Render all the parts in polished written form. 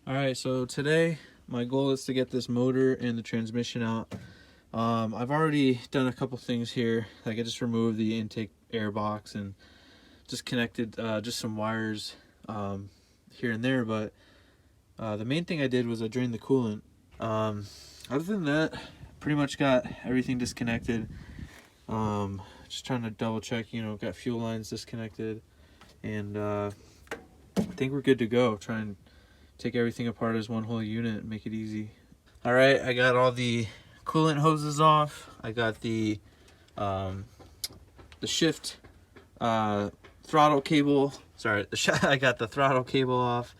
All right, so today my goal is to get this motor and the transmission out. I've already done a couple things here. Like I just removed the intake air box and just connected just some wires here and there. But the main thing I did was I drained the coolant. Other than that, pretty much got everything disconnected. Just trying to double check, got fuel lines disconnected, and I think we're good to go. Try and take everything apart as one whole unit and make it easy. All right, I got all the coolant hoses off. I got the shift throttle cable. Sorry, I got the throttle cable off.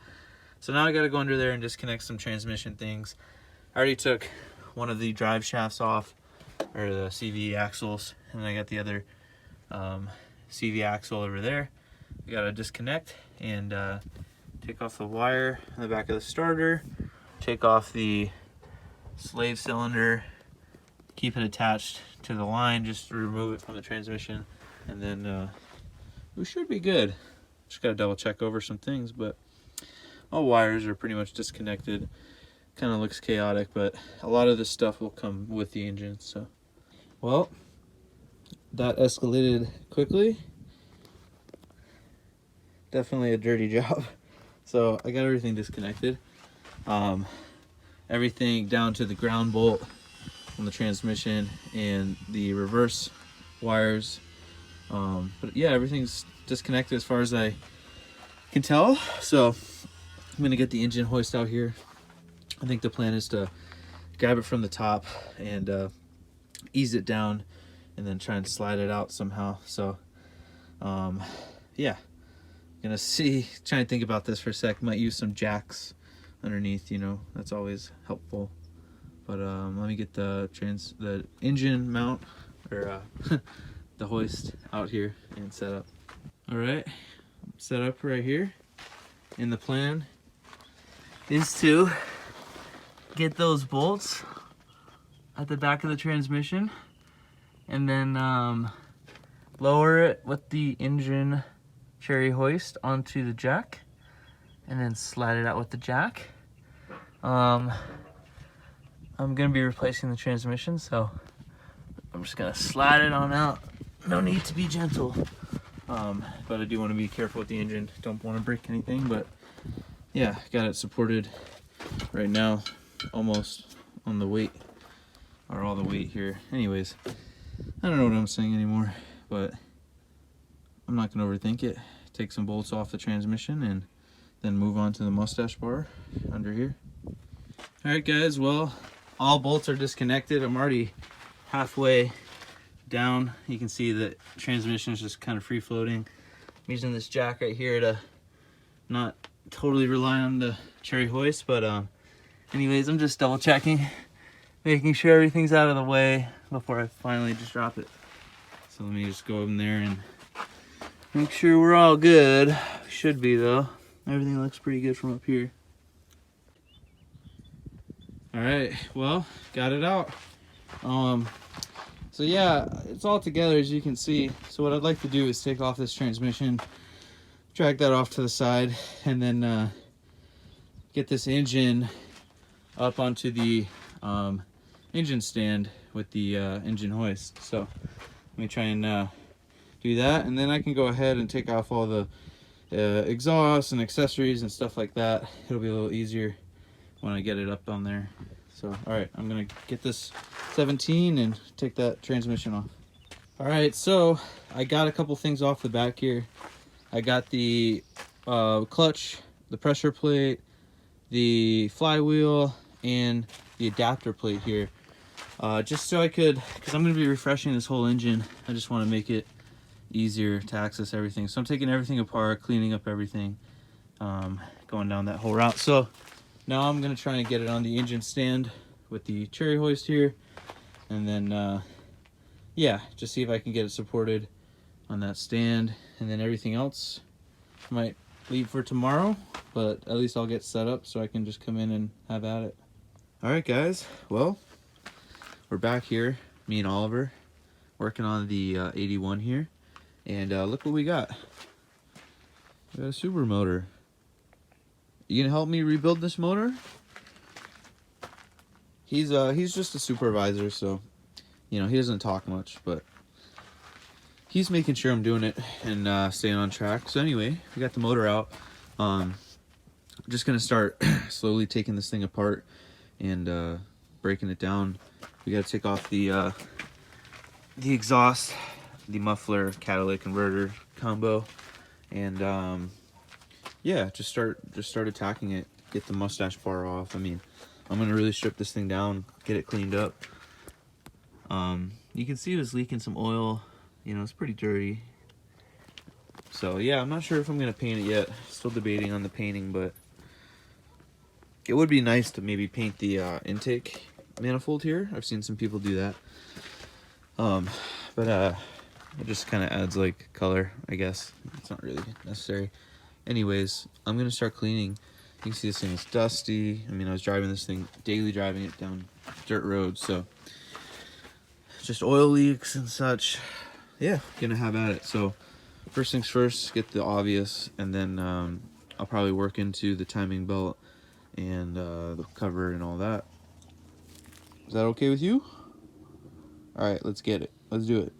So now I got to go under there and disconnect some transmission things. I already took one of the drive shafts off, or the CV axles, and I got the other CV axle over there. I got to disconnect and take off the wire on the back of the starter, take off the slave cylinder, keep it attached to the line, just remove it from the transmission, and then we should be good. Just got to double check over some things, but all wires are pretty much disconnected. Kind of looks chaotic, but a lot of this stuff will come with the engine. So, well, that escalated quickly. Definitely a dirty job. So I got everything disconnected. Everything down to the ground bolt on the transmission and the reverse wires. But yeah, everything's disconnected as far as I can tell. So I'm gonna get the engine hoist out here. I think the plan is to grab it from the top and ease it down and then try and slide it out somehow. So yeah, gonna try and think about this for a sec. Might use some jacks underneath, that's always helpful. But let me get the engine mount, or the hoist out here and set up. All right, set up right here, and the plan is to get those bolts at the back of the transmission and then lower it with the engine cherry hoist onto the jack and then slide it out with the jack. I'm gonna be replacing the transmission, so I'm just gonna slide it on out. No need to be gentle, but I do want to be careful with the engine. Don't want to break anything, but yeah, got it supported right now, almost on the weight, or all the weight here. Anyways, I don't know what I'm saying anymore, but I'm not gonna overthink it. Take some bolts off the transmission and then move on to the mustache bar under here. All right, guys, well, all bolts are disconnected. I'm already halfway down. You can see the transmission is just kind of free floating. I'm using this jack right here to not totally rely on the cherry hoist, but anyways, I'm just double checking, making sure everything's out of the way before I finally just drop it. So let me just go in there and make sure we're all good. We should be, though. Everything looks pretty good from up here. All right, well, got it out. So yeah, it's all together, as you can see. So what I'd like to do is take off this transmission, drag that off to the side, and then get this engine up onto the engine stand with the engine hoist. So let me try and do that, and then I can go ahead and take off all the exhaust and accessories and stuff like that. It'll be a little easier when I get it up on there. So all right, I'm gonna get this 17 and take that transmission off. All right, so I got a couple things off the back here. I got the clutch, the pressure plate, the flywheel, and the adapter plate here, just so I could, because I'm going to be refreshing this whole engine. I just want to make it easier to access everything. So I'm taking everything apart, cleaning up everything, going down that whole route. So now I'm going to try and get it on the engine stand with the cherry hoist here, and then yeah, just see if I can get it supported on that stand, and then everything else I might leave for tomorrow, but at least I'll get set up so I can just come in and have at it. All right, guys, well, we're back here, me and Oliver, working on the 81 here, and look what we got. We got a Subaru motor. You gonna help me rebuild this motor? He's just a supervisor, so you know he doesn't talk much, but he's making sure I'm doing it and staying on track. So anyway, we got the motor out. I'm just gonna start slowly taking this thing apart and breaking it down. We gotta take off the exhaust, the muffler, catalytic converter combo, and yeah, just start attacking it. Get the mustache bar off. I mean, I'm gonna really strip this thing down, get it cleaned up. You can see it was leaking some oil. You know, it's pretty dirty. So yeah, I'm not sure if I'm gonna paint it yet. Still debating on the painting, but it would be nice to maybe paint the intake manifold here. I've seen some people do that. But it just kind of adds like color, I guess. It's not really necessary. Anyways, I'm gonna start cleaning. You can see this thing is dusty. I mean, I was driving this thing, daily driving it down dirt roads, so just oil leaks and such. Yeah, gonna have at it. So first things first, get the obvious, and then I'll probably work into the timing belt and the cover and all that. Is that okay with you? All right, let's get it. Let's do it.